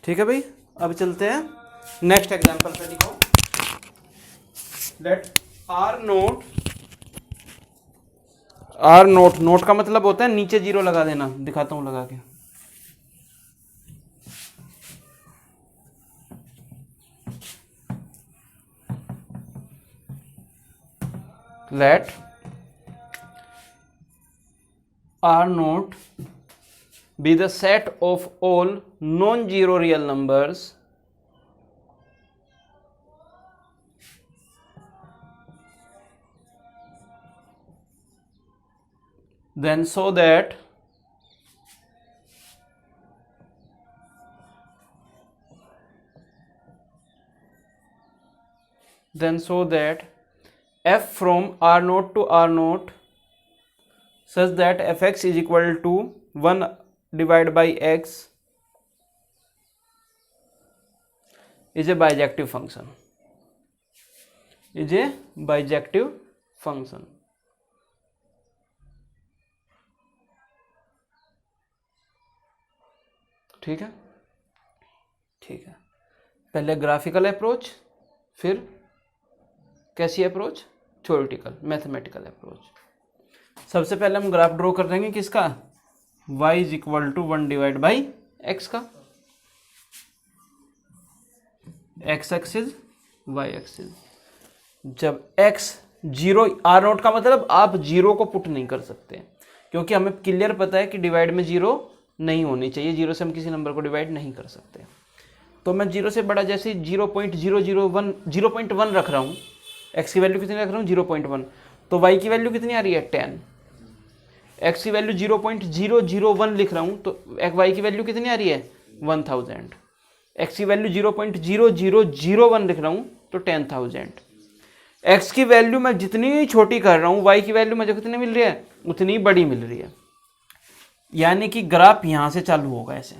ठीक है भाई, अब चलते हैं नेक्स्ट एग्जांपल पे। लिखो लेट आर नोट का मतलब होता है नीचे जीरो लगा देना। दिखाता हूं लगा के। Let R naught be the set of all non-zero real numbers then so that f from r naught to r naught such that fx is equal to 1 divided by x is a bijective function. ठीक है, ठीक है। पहले graphical approach, फिर कैसी approach? Theoretical mathematical approach. सबसे पहले हम ग्राफ ड्रॉ कर देंगे किसका? y is equal to 1 divide by x का। X axis, y axis. जब x जीरो, आर नोट का मतलब आप जीरो को पुट नहीं कर सकते, क्योंकि हमें क्लियर पता है कि डिवाइड में जीरो नहीं होनी चाहिए। जीरो से हम किसी नंबर को डिवाइड नहीं कर सकते। तो मैं जीरो से बड़ा जैसे 0.001 रख रहा हूँ, x की वैल्यू कितनी रख रहा हूँ? 0.1। तो y की वैल्यू कितनी आ रही है? 10। x की वैल्यू 0.001 लिख रहा हूँ, तो y की वैल्यू कितनी आ रही है? 1000। x की वैल्यू 0.0001 लिख रहा हूँ, तो 10,000। x की वैल्यू मैं जितनी छोटी कर रहा हूँ, y की वैल्यू मुझे कितनी मिल रही है? उतनी बड़ी मिल रही है। यानी कि ग्राफ यहां से चालू होगा ऐसे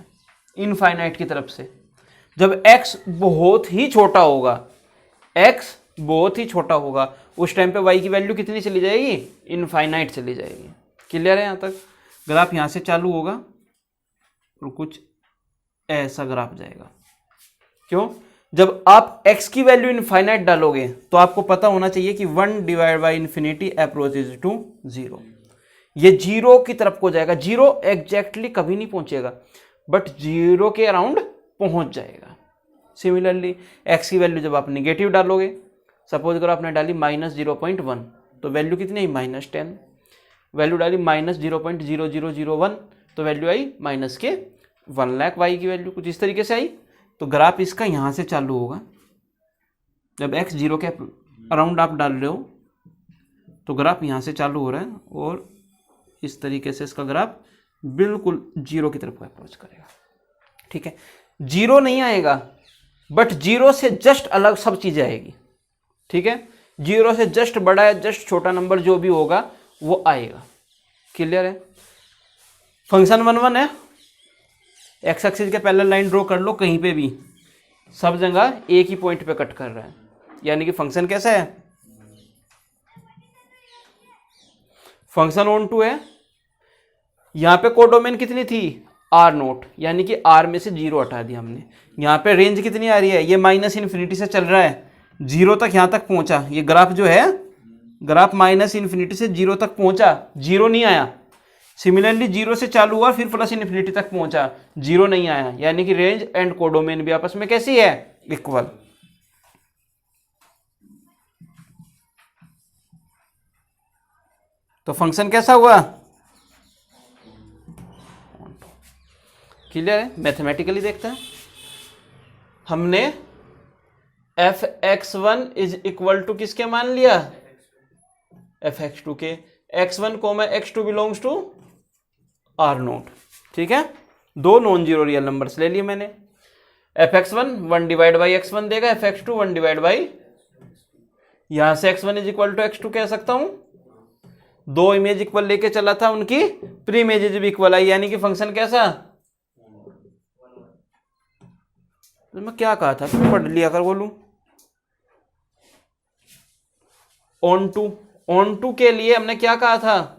इनफाइनाइट की तरफ से। जब x बहुत ही छोटा होगा, x बहुत ही छोटा होगा, उस टाइम पे y की वैल्यू कितनी चली जाएगी? इनफाइनाइट चली जाएगी। क्लियर है? यहां तक ग्राफ यहां से चालू होगा और कुछ ऐसा ग्राफ जाएगा। क्यों? जब आप x की वैल्यू इनफाइनाइट डालोगे तो आपको पता होना चाहिए कि 1 divide by infinity approaches to 0। ये जीरो की तरफ को जाएगा। जीरो एग्जैक्टली कभी नहीं पहुंचेगा, बट जीरो के अराउंड पहुंच जाएगा। सिमिलरली x की वैल्यू जब आप नेगेटिव डालोगे, सपोज अगर आपने डाली -0.1, तो वैल्यू कितनी आई? -10। वैल्यू डाली -0.0001, तो वैल्यू आई माइनस के 1 लाख। y की वैल्यू कुछ इस तरीके से आई। तो ग्राफ इसका यहां से चालू होगा। जब x जीरो के अराउंड आप डाल रहे हो तो ग्राफ यहां से चालू हो रहा है, और इस तरीके से इसका ग्राफ बिल्कुल जीरो की तरफ अप्रोच करेगा। ठीक है, जीरो नहीं आएगा, बट जीरो से जस्ट अलग सब चीजें आएगी। ठीक है, जीरो से जस्ट बड़ा या जस्ट छोटा नंबर जो भी होगा वो आएगा। क्लियर है? फंक्शन 1 है। एक्स एक्सिस के पैरेलल लाइन ड्रॉ कर लो कहीं पे भी, सब जगह एक ही पॉइंट पे कट कर रहा है। यानी कि फंक्शन कैसा है? फंक्शन ऑन टू है। यहां पे कोडोमेन कितनी थी? आर नोट, यानी कि आर में से जीरो हटा दिया हमने। यहां पे रेंज कितनी आ रही है? ये माइनस इन्फिनिटी से चल रहा है, जीरो तक यहां तक पहुंचा। ये ग्राफ जो है, ग्राफ माइनस इन्फिनिटी से जीरो तक पहुंचा, जीरो नहीं आया। सिमिलरली जीरो से चालू हुआ, फिर प्लस इन्फिनिटी तक पहुंचा, जीरो नहीं आया। यानी कि रेंज एंड कोडोमेन भी आपस में कैसी है? इक्वल। तो फंक्शन कैसा हुआ? क्लियर है? मैथमेटिकली देखते हैं। हमने fx1 इज इक्वल टू किसके मान लिया? fx2 के। x1 comma x2 belongs to R naught. ठीक है, दो नॉन जीरो रियल नंबर्स ले लिए मैंने। fx1 1 डिवाइड बाई x1 देगा, fx2 1 डिवाइड बाई, यहां से x1 is equal to x2 कह सकता हूं। दो इमेज इक्वल लेके चला था, उनकी प्री इमेजेज भी इक्वल आई। यानी कि फंक्शन कैसा? मैं क्या कहा था, फिर पढ़ लिया कर बोलूं। ऑन टू के लिए हमने क्या कहा था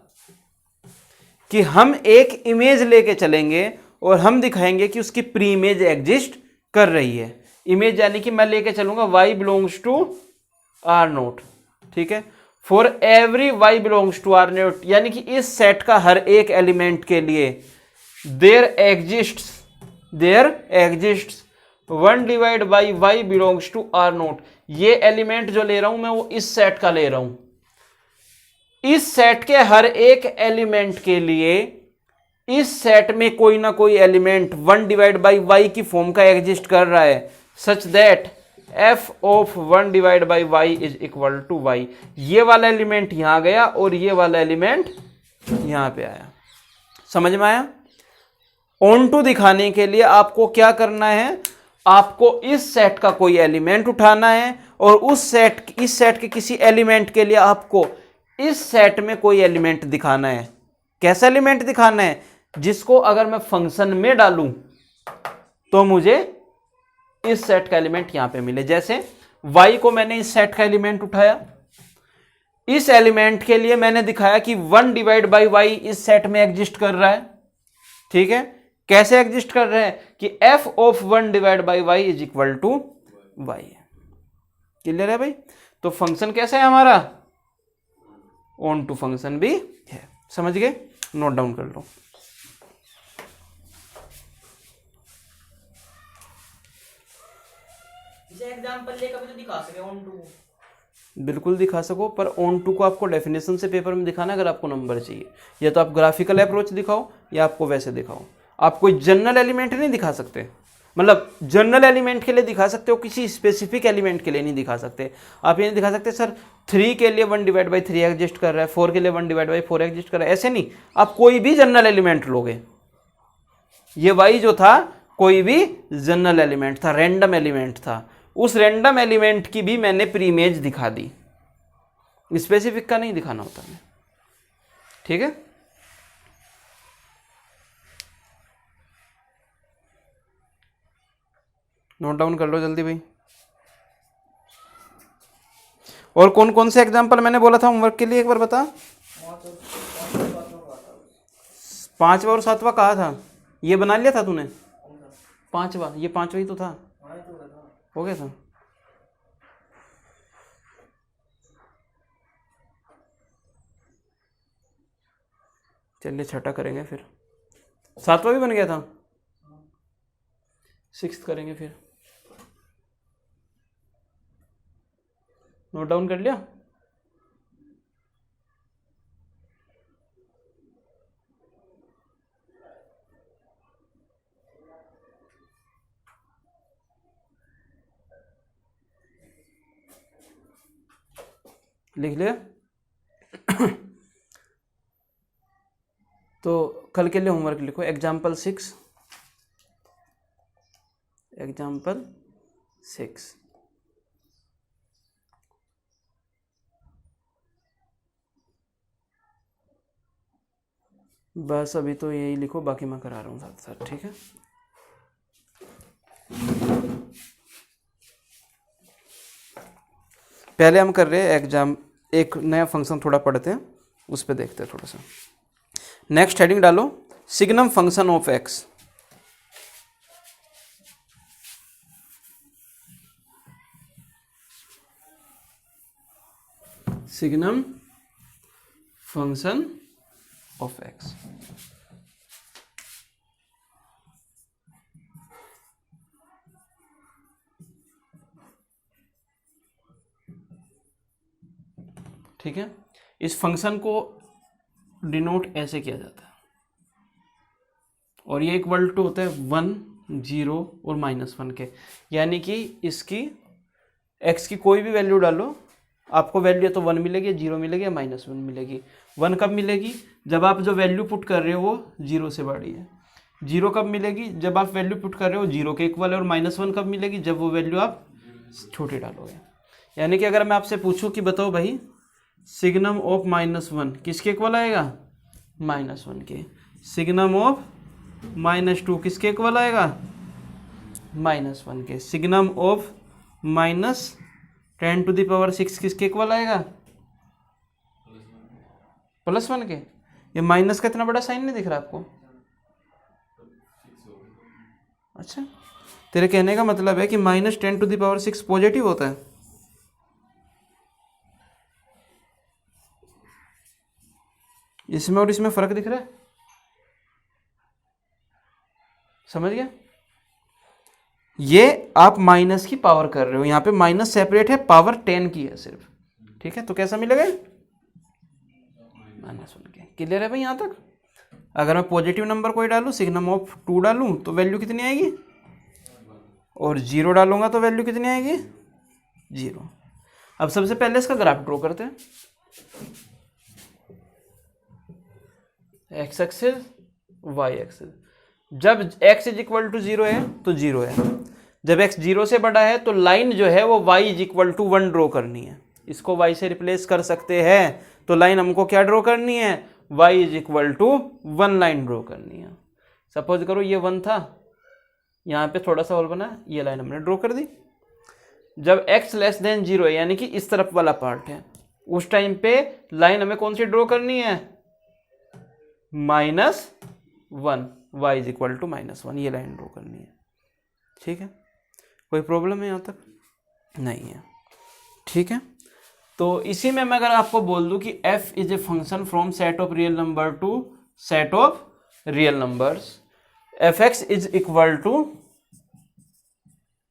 कि हम एक इमेज लेके चलेंगे और हम दिखाएंगे कि उसकी प्री इमेज एग्जिस्ट कर रही है। इमेज यानी कि मैं लेके चलूंगा y belongs to R naught, ठीक है। For every y belongs to R naught, यानी कि इस सेट का हर एक एलिमेंट के लिए there exists 1 divide by y belongs to R naught. ये एलिमेंट जो ले रहा हूं मैं वो इस सेट का ले रहा हूं। इस सेट के हर एक एलिमेंट के लिए इस सेट में कोई ना कोई एलिमेंट 1 डिवाइड बाई y की फॉर्म का एग्जिस्ट कर रहा है, such that f of 1 divide by y is equal to y। ये वाला एलिमेंट यहां गया और ये वाला एलिमेंट यहां पे आया। समझ में आया? ऑन टू दिखाने के लिए आपको क्या करना है, आपको इस सेट का कोई एलिमेंट उठाना है और इस सेट के किसी एलिमेंट के लिए आपको इस सेट में कोई एलिमेंट दिखाना है। कैसा एलिमेंट दिखाना है? जिसको अगर मैं फंक्शन में डालूं तो मुझे इस सेट का एलिमेंट यहां पे मिले। जैसे y को मैंने इस सेट का एलिमेंट उठाया, इस एलिमेंट के लिए मैंने दिखाया कि 1 डिवाइड बाई y इस सेट में एग्जिस्ट कर रहा है, ठीक है। कैसे एग्जिस्ट कर रहे हैं कि f of 1 divide by y is equal to y। Clear है भाई? तो फंक्शन कैसा है हमारा? ऑन टू फंक्शन भी है। समझ गए? नोट डाउन कर लो। एग्जांपल लेकर भी तो दिखा सके ऑन टू। बिल्कुल दिखा सको, पर ऑन टू को आपको डेफिनेशन से पेपर में दिखाना अगर आपको नंबर चाहिए। या तो आप ग्राफिकल अप्रोच दिखाओ या आपको वैसे दिखाओ। आप कोई जनरल एलिमेंट नहीं दिखा सकते, मतलब जनरल एलिमेंट के लिए दिखा सकते हो, किसी स्पेसिफिक एलिमेंट के लिए नहीं दिखा सकते। आप ये नहीं दिखा सकते सर 3 के लिए 1 डिवाइड बाई 3 एग्जिस्ट कर रहा है, 4 के लिए 1 डिवाइड बाई 4 एग्जिस्ट कर रहा है, ऐसे नहीं। आप कोई भी जनरल एलिमेंट लोगे, ये y जो था कोई भी जनरल एलिमेंट था, रैंडम एलिमेंट था, उस रैंडम एलिमेंट की भी मैंने प्री इमेज दिखा दी। स्पेसिफिक का नहीं दिखाना होता है, ठीक है। नोट डाउन कर लो जल्दी भाई। और कौन कौन से एग्जांपल मैंने बोला था होमवर्क के लिए, एक बार बता। 5वां और 7वां कहा था? ये बना लिया था तूने? 5वां, ये 5वां ही तो था, हो गया था। चलिए 6ठा करेंगे, फिर 7वां भी बन गया था, 6th करेंगे फिर। नोट डाउन कर लिया? लिख लिया? तो कल के लिए होमवर्क लिखो। Example 6, example 6। बस अभी तो यही लिखो, बाकी मैं करा रहा हूँ साथ साथ, ठीक है। पहले हम कर रहे हैं एग्जाम, एक नया फंक्शन थोड़ा पढ़ते हैं, उस पर देखते हैं थोड़ा सा। नेक्स्ट हेडिंग डालो, signum function of x. Signum function of x. ठीक है, इस फंक्शन को डिनोट ऐसे किया जाता है, और ये इक्वल टू होता है 1, 0 और -1 के। यानी कि इसकी x की कोई भी वैल्यू डालो, आपको वैल्यू तो 1 मिलेगी, 0 मिलेगी या -1 मिलेगी। 1 कब मिलेगी? जब आप जो वैल्यू पुट कर रहे हो वो 0 से बड़ी है। 0 कब मिलेगी? जब आप वैल्यू पुट कर रहे हो 0 के इक्वल है। और -1 कब मिलेगी? जब वो वैल्यू आप छोटी डालोगे। यानी कि अगर मैं आपसे पूछूं कि बताओ भाई सिग्नम ऑफ -1 किसके इक्वल आएगा? -1 के। सिग्नम ऑफ -2 किसके इक्वल आएगा? -1 के। Signum of -10 to the power 6 किसके इक्वल आएगा? +1 के। ये माइनस का इतना बड़ा साइन नहीं दिख रहा आपको? अच्छा, तेरे कहने का मतलब है कि -10⁶ पॉजिटिव होता है? इसमें और इसमें फर्क दिख रहा है? समझ गया? ये आप माइनस की पावर कर रहे हो, यहाँ पे माइनस सेपरेट है, पावर 10 की है सिर्फ। ठीक है, तो कैसा मिलेगा? -1 के। क्लियर है भाई यहाँ तक? अगर मैं पॉजिटिव नंबर कोई डालूँ, सिग्नम ऑफ 2 डालूँ तो वैल्यू कितनी आएगी, और 0 डालूंगा तो वैल्यू कितनी आएगी, 0। अब सबसे पहले इसका ग्राफ ड्रॉ करते हैं। X axis, y axis. जब x इज इक्वल टू 0 है तो 0 है, जब x 0 से बड़ा है तो लाइन जो है वो y is equal to 1 draw करनी है। इसको y से रिप्लेस कर सकते हैं, तो लाइन हमको क्या ड्रॉ करनी है, y is equal to 1 line draw करनी है। सपोज करो ये 1 था, यहाँ पे थोड़ा सा और बना, ये लाइन हमने ड्रॉ कर दी। जब x लेस देन 0 है, यानी कि इस तरफ वाला पार्ट है, उस टाइम पे लाइन हमें कौन सी ड्रॉ करनी है, -1, y इज इक्वल टू -1, ये लाइन ड्रॉ करनी है। ठीक है, कोई प्रॉब्लम है यहाँ तक? नहीं है। ठीक है, तो इसी में मैं अगर आपको बोल दूं कि f is a function from set of real number to set of real numbers, fx is equal to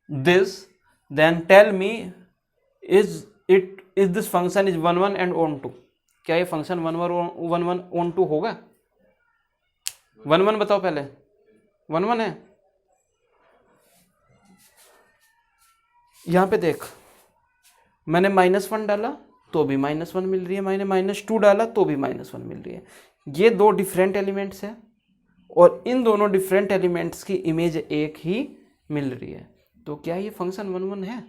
this, then tell me is this function is 1 1 and on 2। क्या ये फंक्शन 1 1 ऑन 2 होगा? 1 1 बताओ पहले, 1 1 है? यहां पे देख, मैंने -1 डाला तो भी -1 मिल रही है, मैंने -2 डाला तो भी -1 मिल रही है। ये दो डिफरेंट एलिमेंट्स हैं और इन दोनों डिफरेंट एलिमेंट्स की इमेज एक ही मिल रही है, तो क्या ये फंक्शन 1 1 है?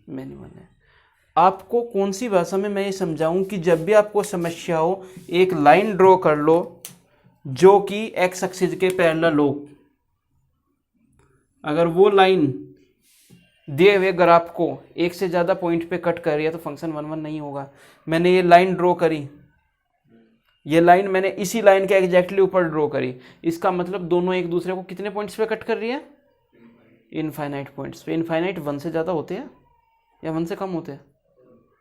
नहीं 1 है। आपको कौन सी भाषा में मैं ये समझाऊं कि जब भी आपको समस्या हो, एक लाइन ड्रॉ कर लो जो कि एक्स एक्सिस के पैरेलल हो। अगर वो लाइन दिए हुए ग्राफ को एक से ज़्यादा पॉइंट पे कट कर रही है तो फंक्शन 1 1 नहीं होगा। मैंने ये लाइन ड्रॉ करी, ये लाइन मैंने इसी लाइन के एग्जैक्टली ऊपर ड्रॉ करी, इसका मतलब दोनों एक दूसरे को कितने पॉइंट्स पे कट कर रही है, इनफाइनाइट पॉइंट्स पे। इनफाइनाइट 1 से ज़्यादा होते हैं या 1 से कम होते हैं?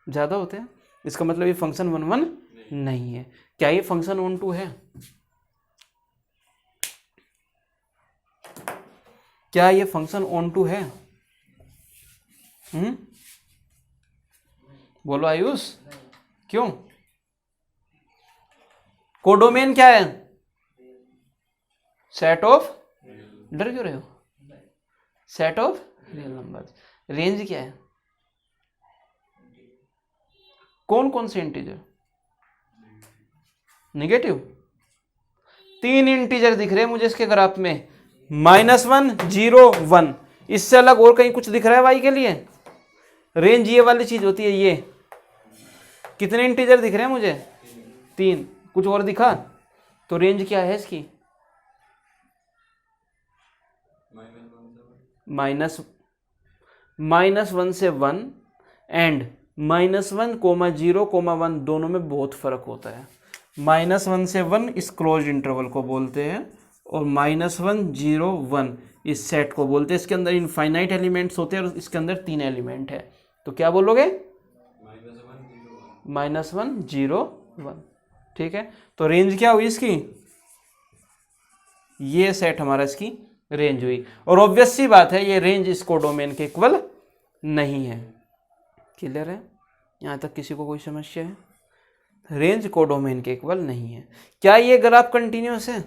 ज़्यादा होते हैं। इसका मतलब ये फंक्शन 1 1 नहीं है। क्या ये फंक्शन ऑन 2 है? क्या ये फंक्शन ऑन 2 है? बोलो आयुष, क्यों? कोडोमेन क्या है? सेट ऑफ, डर क्यों रहे हो, set of real numbers. Range क्या है? कौन कौन से इंटीजर? नेगेटिव। 3 इंटीजर दिख रहे हैं मुझे इसके ग्राफ में, -1 0 1। इससे अलग और कहीं कुछ दिख रहा है वाई के लिए? रेंज ये वाली चीज होती है। ये कितने इंटीजर दिख रहे हैं मुझे? 3। कुछ और दिखा तो रेंज क्या है इसकी? -1 से 1 एंड -1, 0, 1 दोनों में बहुत फर्क होता है। -1 से 1 इस क्लोज इंटरवल को बोलते हैं और -1 0 1 इस सेट को बोलते हैं। इसके अंदर इनफाइनाइट एलिमेंट्स होते हैं और इसके अंदर 3 एलिमेंट है। तो क्या बोलोगे? -1 0 1। ठीक है, तो रेंज क्या हुई इसकी? ये सेट हमारा इसकी रेंज हुई। और ऑब्वियस सी बात है ये रेंज इस कोडोमेन के इक्वल नहीं है। क्लियर है? यहां तक किसी को कोई समस्या है? रेंज कोडोमेन के इक्वल नहीं है। क्या ये ग्राफ कंटिन्यूअस है?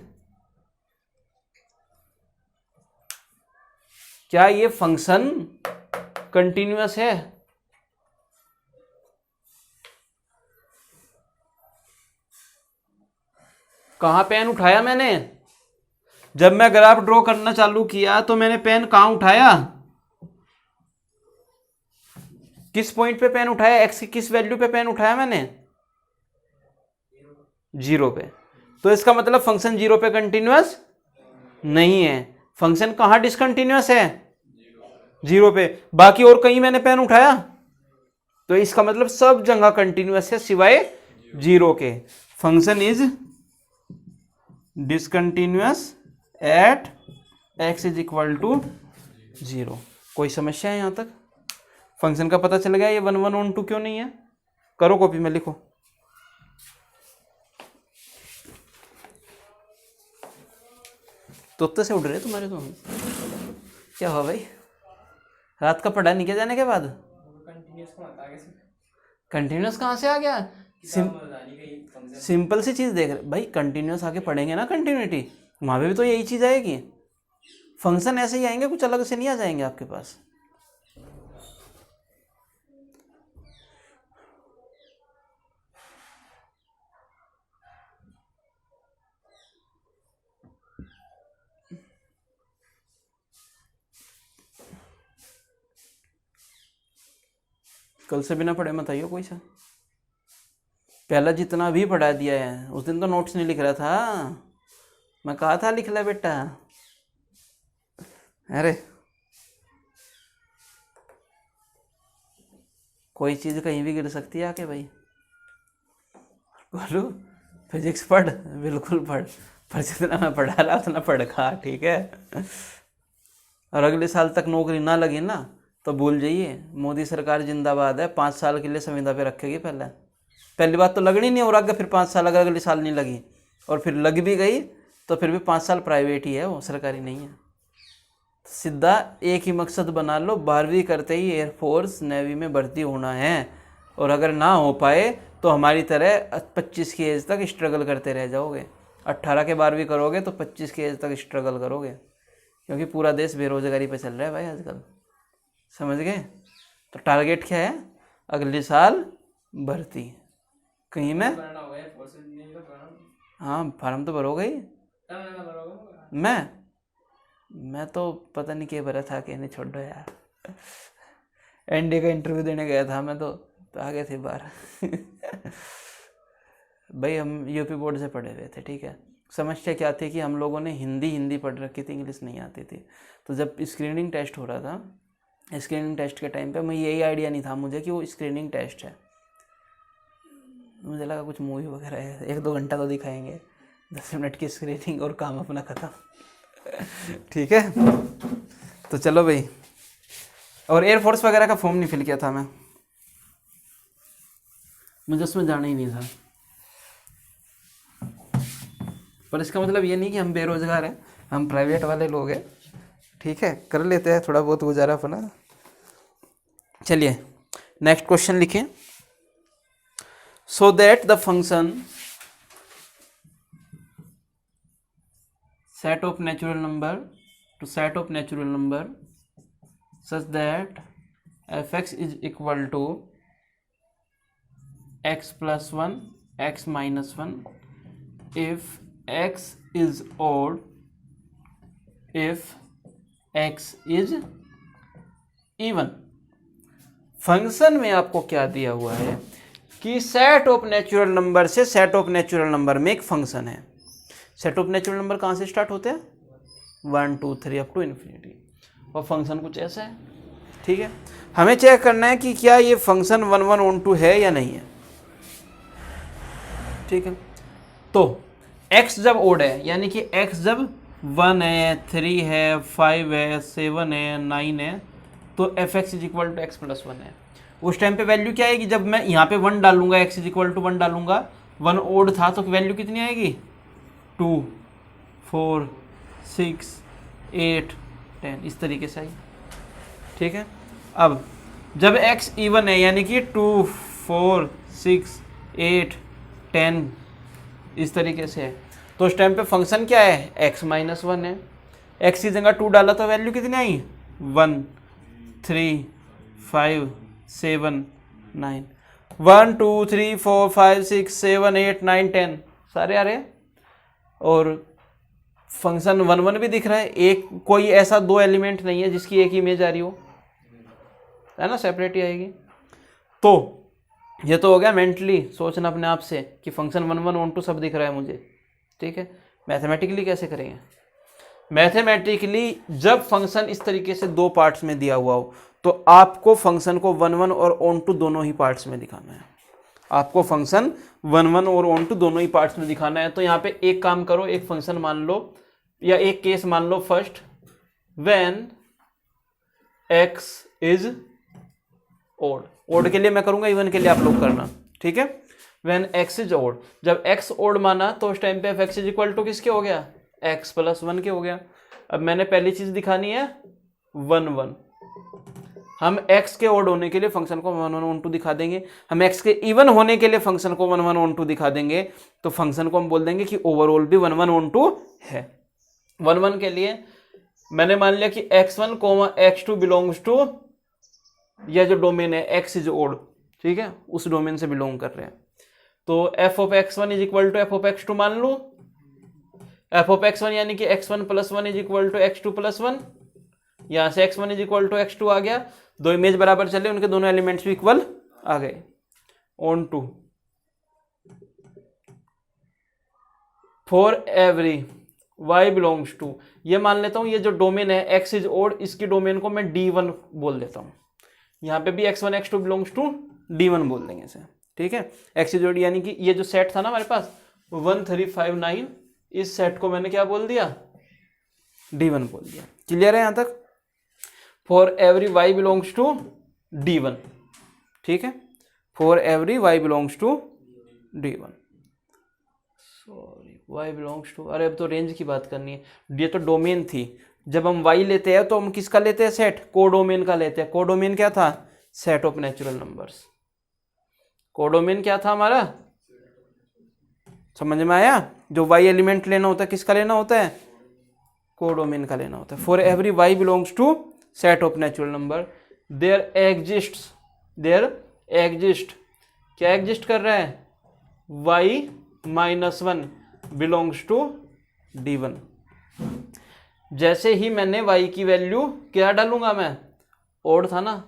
क्या ये फंक्शन कंटिन्यूअस है? कहां पेन उठाया मैंने? जब मैं ग्राफ ड्रॉ करना चालू किया तो मैंने पेन कहां उठाया? किस पॉइंट पे पेन उठाया? एक्स की किस वैल्यू पे पेन उठाया मैंने? 0 पे। तो इसका मतलब फंक्शन 0 पे कंटिन्यूअस नहीं है। फंक्शन कहां डिसकंटिन्यूअस है? 0 पे। बाकी और कहीं मैंने पेन उठाया? तो इसका मतलब सब जगह कंटिन्यूअस है सिवाय 0 के। Function is discontinuous at x is equal to 0। कोई समस्या है यहाँ तक? फंक्शन का पता चल गया ये 1 1 ऑन 2 क्यों नहीं है? करो कॉपी में लिखो। तोते से उड़ रहे तुम्हारे तो। क्या हुआ भाई, रात का पढ़ा नहीं किया जाने के बाद? कंटिन्यूस कहाँ से आ गया? सिंपल सी चीज देख रहे भाई, कंटिन्यूस आके पढ़ेंगे ना कंटिन्यूटी, वहां पे भी तो यही चीज आएगी। फंक्शन ऐसे ही आएंगे, कुछ अलग से नहीं आ जाएंगे आपके पास। कल से बिना पढ़े मत आइयो कोई सा। पहला जितना भी पढ़ा दिया है, उस दिन तो नोट्स नहीं लिख रहा था, मैं कहा था लिख ले बेटा। अरे कोई चीज कहीं भी गिर सकती है आके भाई। बोलो फिजिक्स पढ़, बिल्कुल पढ़, पर जितना मैं पढ़ा रहा उतना पढ़ खा, ठीक है। और अगले साल तक नौकरी ना लगी ना तो भूल जाइए, मोदी सरकार जिंदाबाद है, 5 साल के लिए संविदा पे रखेगी। पहली बात तो लगनी नहीं, और आगे फिर 5 साल अगर अगले साल नहीं लगी, और फिर लग भी गई तो फिर भी 5 साल प्राइवेट ही है, वो सरकारी नहीं है। सीधा एक ही मकसद बना लो, 12वीं करते ही एयरफोर्स नेवी में भर्ती होना है। और अगर ना हो पाए तो हमारी तरह 25 की एज तक स्ट्रगल करते रह जाओगे। 18 के 12वीं करोगे तो 25 की एज तक स्ट्रगल करोगे, क्योंकि पूरा देश बेरोजगारी पे चल रहा है भाई आजकल, समझ गए। तो टारगेट क्या है? अगले साल भर्ती कहीं में। हाँ फार्म तो भरोगे ही। मैं तो पता नहीं क्या भरा था, कहने छोड़ दो यार। एनडीए का इंटरव्यू देने गया था मैं तो आगे थे बाहर। भाई हम यूपी बोर्ड से पढ़े हुए थे, ठीक है। समस्या क्या थी कि हम लोगों ने हिंदी पढ़ रखी थी, इंग्लिश नहीं आती थी। तो जब स्क्रीनिंग टेस्ट हो रहा था, स्क्रीनिंग टेस्ट के टाइम पे मैं यही आइडिया नहीं था मुझे कि वो स्क्रीनिंग टेस्ट है। मुझे लगा कुछ मूवी वगैरह है, 1-2 घंटा तो दिखाएंगे, 10 मिनट की स्क्रीनिंग और काम अपना खत्म। ठीक है, तो चलो भाई। और एयरफोर्स वगैरह का फॉर्म नहीं फिल किया था मैं, मुझे उसमें जाना ही नहीं था। पर इसका मतलब ये नहीं कि हम बेरोजगार हैं, हम प्राइवेट वाले लोग हैं, ठीक है, कर लेते हैं थोड़ा बहुत गुजारा अपना। चलिए नेक्स्ट क्वेश्चन लिखें। So that the function set of natural number to set of natural number such that fx is equal to x plus 1 x minus 1 if x is odd, if x is even। Function में आपको क्या दिया हुआ है कि set of natural number से set of natural number में एक फंक्शन है। सेट ऑफ नेचुरल नंबर कहाँ से स्टार्ट होते हैं? 1 2 3 अप टू इन्फिनिटी, और फंक्शन कुछ ऐसा है, ठीक है। हमें चेक करना है कि क्या ये फंक्शन 1 1 ऑन 2 है या नहीं है, ठीक है। तो x जब ओड है, यानी कि x जब 1 है, 3 है, 5 है, 7 है, 9 है, तो fx is equal to x plus 1 है। उस टाइम पे वैल्यू क्या आएगी? जब मैं यहाँ पे 1 डालूंगा, x इज इक्वल टू 1 डालूंगा, 1 ओड था तो वैल्यू कितनी आएगी? 2 4 6 8 10, इस तरीके से आई, ठीक है। अब जब x इवन है, यानी कि 2 4 6 8 10 इस तरीके से है, तो उस टाइम पे फंक्शन क्या है? x माइनस 1 है। x की जगह 2 डाला तो वैल्यू कितनी आई? 1 3 5 7 9, 1 2 3 4 5 6 7 8 9 10 सारे आ रहे हैं। और फंक्शन 1 1 भी दिख रहा है, एक कोई ऐसा 2 एलिमेंट नहीं है जिसकी एक इमेज आ रही हो, है ना, सेपरेट ही आएगी। तो ये तो हो गया मेंटली सोचना अपने आप से कि फंक्शन 1 1 ऑन 2 सब दिख रहा है मुझे, ठीक है। मैथमेटिकली कैसे करेंगे? मैथमेटिकली जब फंक्शन इस तरीके से 2 पार्ट्स में दिया हुआ हो तो आपको फंक्शन को 1 1 और ऑन 2 दोनों ही पार्ट्स में दिखाना है। आपको फंक्शन 1 1 और ऑन 2 दोनों ही पार्ट्स में दिखाना है। तो यहाँ पे एक काम करो, एक फंक्शन मान लो या एक केस मान लो first, when x is odd. Odd के लिए मैं करूंगा, इवन के लिए आप लोग करना, ठीक है। व्हेन x इज ओड, जब x ओड माना तो उस टाइम पे f इज इक्वल टू किसके हो गया, x प्लस 1 के हो गया। अब मैंने पहली चीज दिखानी है 1 1, हम x के ओड होने के लिए फंक्शन को 1 1 1 2 दिखा देंगे, हम x के इवन होने के लिए फंक्शन को 1 1 1 2 दिखा देंगे, तो फंक्शन को हम बोल देंगे कि ओवरऑल भी 1 1 1 2 है। 1 1 के लिए मैंने मान लिया कि x1 x2 बिलोंग्स टू, यह जो डोमेन है x इज ओड, ठीक है, उस डोमेन से बिलोंग कर रहे हैं। तो f ऑफ x1 is equal to f ऑफ x2 मान लो, f ऑफ x1 यानी कि x1 plus 1 is equal to x2 plus 1, यहां से x1 is equal to x2 आ गया, दो इमेज बराबर चले, उनके दोनों एलिमेंट्स भी इक्वल आ गए। Onto for every y belongs to, ये मान लेता हूं ये जो डोमेन है x इज ओड, इसकी डोमेन को मैं d1 बोल देता हूं, यहां पे भी x1 x2 belongs to d1 बोल देंगे इसे, ठीक है। x इज ओड यानी कि ये जो सेट था ना हमारे पास 1 3 5 9, इस सेट को मैंने क्या बोल दिया, d1 बोल दिया। क्लियर है यहां तक। For every y belongs to d1, ठीक है, for every y belongs to d1, sorry y belongs to, अरे अब तो रेंज की बात करनी है, ये तो डोमेन थी, जब हम y लेते हैं तो हम किसका लेते हैं, सेट कोडोमेन का लेते हैं। कोडोमेन क्या था, set of natural numbers. Codomain क्या था हमारा, समझ में आया, जो y एलिमेंट लेना होता है किसका लेना होता है, कोडोमेन का लेना होता है। For every y belongs to set of natural number, there exist, क्या एग्जिस्ट कर रहा है, y minus 1 belongs to d1। जैसे ही मैंने y की वैल्यू क्या डालूंगा मैं, ओड था ना,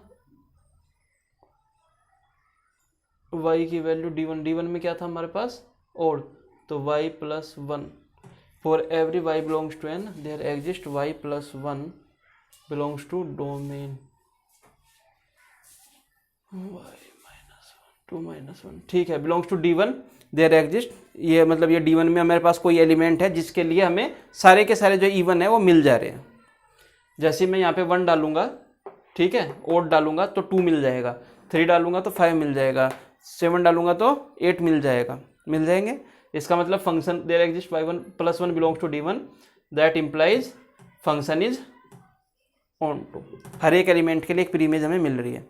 y की वैल्यू d1 में क्या था हमारे पास, ओड, तो y plus 1। For every y belongs to n, there exist y plus 1 belongs to domain y minus 1 2 minus 1, ठीक है, belongs to d1, there exist, ये मतलब ये d1 में हमारे पास कोई एलिमेंट है जिसके लिए हमें सारे के सारे जो इवन है वो मिल जा रहे हैं। जैसे मैं यहाँ पे 1 डालूंगा, ठीक है, ओड डालूंगा तो 2 मिल जाएगा, 3 डालूंगा तो 5 मिल जाएगा, 7 डालूंगा तो 8 मिल जाएगा, मिल जाएंगे। इसका मतलब function there exist y1 plus 1 belongs to d1, that implies function is onto. हर एक एलिमेंट के लिए एक प्रीइमेज हमें मिल रही है।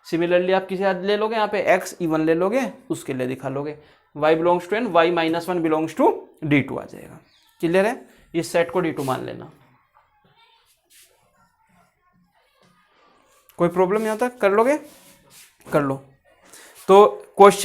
सिमिलरली आप किसी ले लोगे, यहाँ पे x इवन ले लोगे, उसके लिए दिखा लोगे y belongs to n, y minus 1 belongs to d2 आ जाएगा। क्लियर है, इस सेट को d2 मान लेना। कोई प्रॉब्लम यहाँ तक कर लोगे, कर लो। तो क्वेश्चन